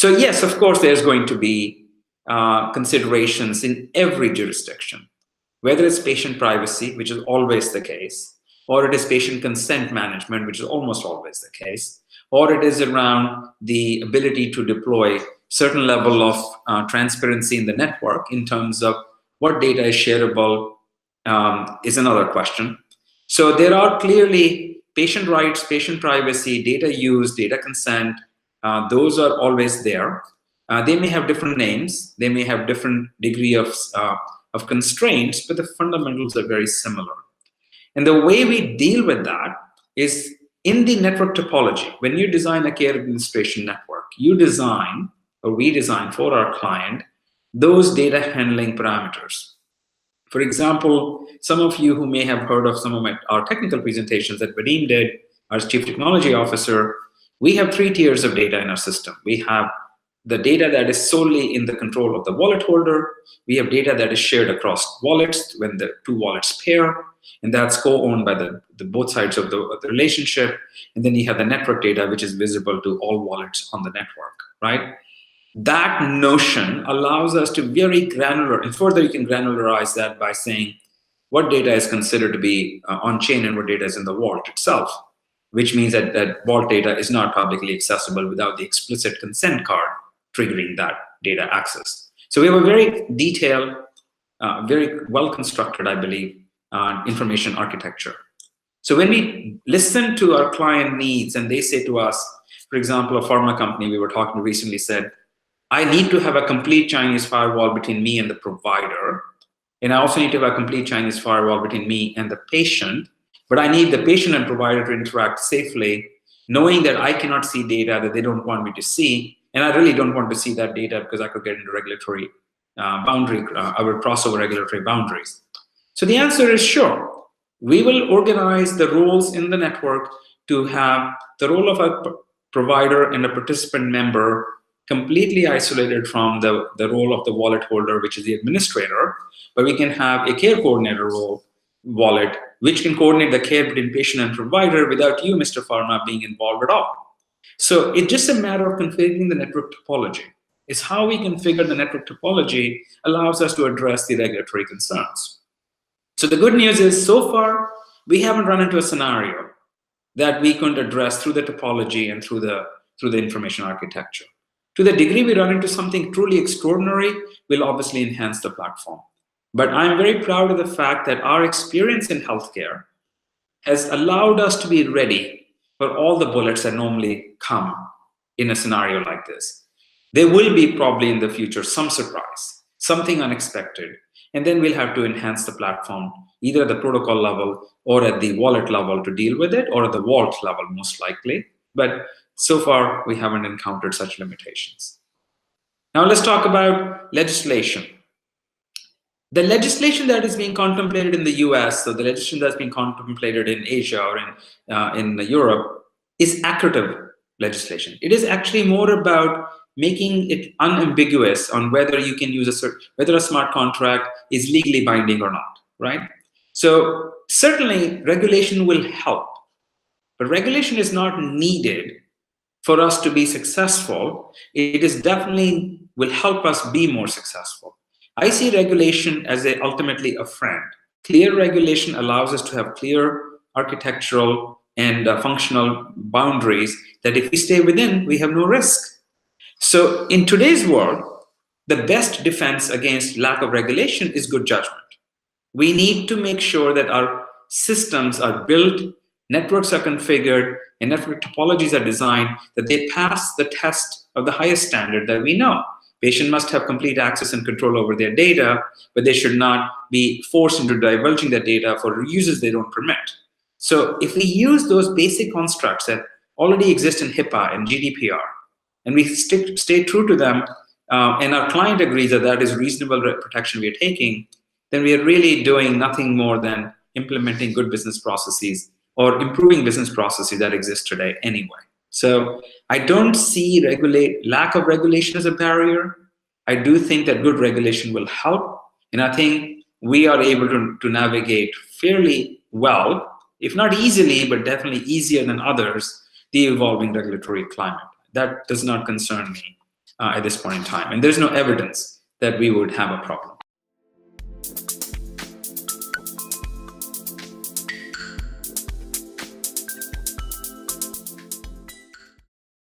So yes, of course, there's going to be considerations in every jurisdiction, whether it's patient privacy, which is always the case, or it is patient consent management, which is almost always the case, or it is around the ability to deploy certain level of transparency in the network in terms of what data is shareable, is another question. So there are clearly patient rights, patient privacy, data use, data consent. Those are always there. They may have different names. They may have different degree of constraints, but the fundamentals are very similar. And the way we deal with that is in the network topology. When you design a care administration network, you design, or we design for our client, those data handling parameters. For example, some of you who may have heard of some of our technical presentations that Vadim did, our Chief Technology Officer, we have 3 tiers of data in our system. We have the data that is solely in the control of the wallet holder. We have data that is shared across wallets when the 2 wallets pair, and that's co-owned by the both sides of the relationship. And then you have the network data, which is visible to all wallets on the network, right? That notion allows us to very granular, and further you can granularize that by saying what data is considered to be on-chain and what data is in the vault itself, which means that vault data is not publicly accessible without the explicit consent card triggering that data access. So we have a very detailed, very well-constructed, I believe, information architecture. So when we listen to our client needs and they say to us, for example, a pharma company we were talking to recently said, I need to have a complete Chinese firewall between me and the provider. And I also need to have a complete Chinese firewall between me and the patient. But I need the patient and provider to interact safely, knowing that I cannot see data that they don't want me to see. And I really don't want to see that data because I could get into regulatory boundary, I would cross over regulatory boundaries. So the answer is sure. We will organize the roles in the network to have the role of a provider and a participant member completely isolated from the role of the wallet holder, which is the administrator, but we can have a care coordinator role wallet, which can coordinate the care between patient and provider without you, Mr. Pharma, being involved at all. So it's just a matter of configuring the network topology. It's how we configure the network topology allows us to address the regulatory concerns. So the good news is, so far, we haven't run into a scenario that we couldn't address through the topology and through the information architecture. To the degree we run into something truly extraordinary, we'll obviously enhance the platform. But I'm very proud of the fact that our experience in healthcare has allowed us to be ready for all the bullets that normally come in a scenario like this. There will be probably in the future some surprise, something unexpected, and then we'll have to enhance the platform, either at the protocol level or at the wallet level to deal with it, or at the vault level most likely. But so far, we haven't encountered such limitations. Now let's talk about legislation. The legislation that is being contemplated in the US, or the legislation that's being contemplated in Asia or in Europe, is accretive legislation. It is actually more about making it unambiguous on whether you can use whether a smart contract is legally binding or not, right? So certainly regulation will help, but regulation is not needed for us to be successful. It is definitely will help us be more successful. I see regulation as ultimately a friend. Clear regulation allows us to have clear architectural and functional boundaries that if we stay within, we have no risk. So in today's world, the best defense against lack of regulation is good judgment. We need to make sure that our systems are built, networks are configured, and network topologies are designed that they pass the test of the highest standard that we know. Patient must have complete access and control over their data, but they should not be forced into divulging their data for uses they don't permit. So if we use those basic constructs that already exist in HIPAA and GDPR, and we stay true to them, and our client agrees that that is reasonable protection we are taking, then we are really doing nothing more than implementing good business processes or improving business processes that exist today anyway. So I don't see lack of regulation as a barrier. I do think that good regulation will help. And I think we are able to navigate fairly well, if not easily, but definitely easier than others, the evolving regulatory climate. That does not concern me. at this point in time. And there's no evidence that we would have a problem.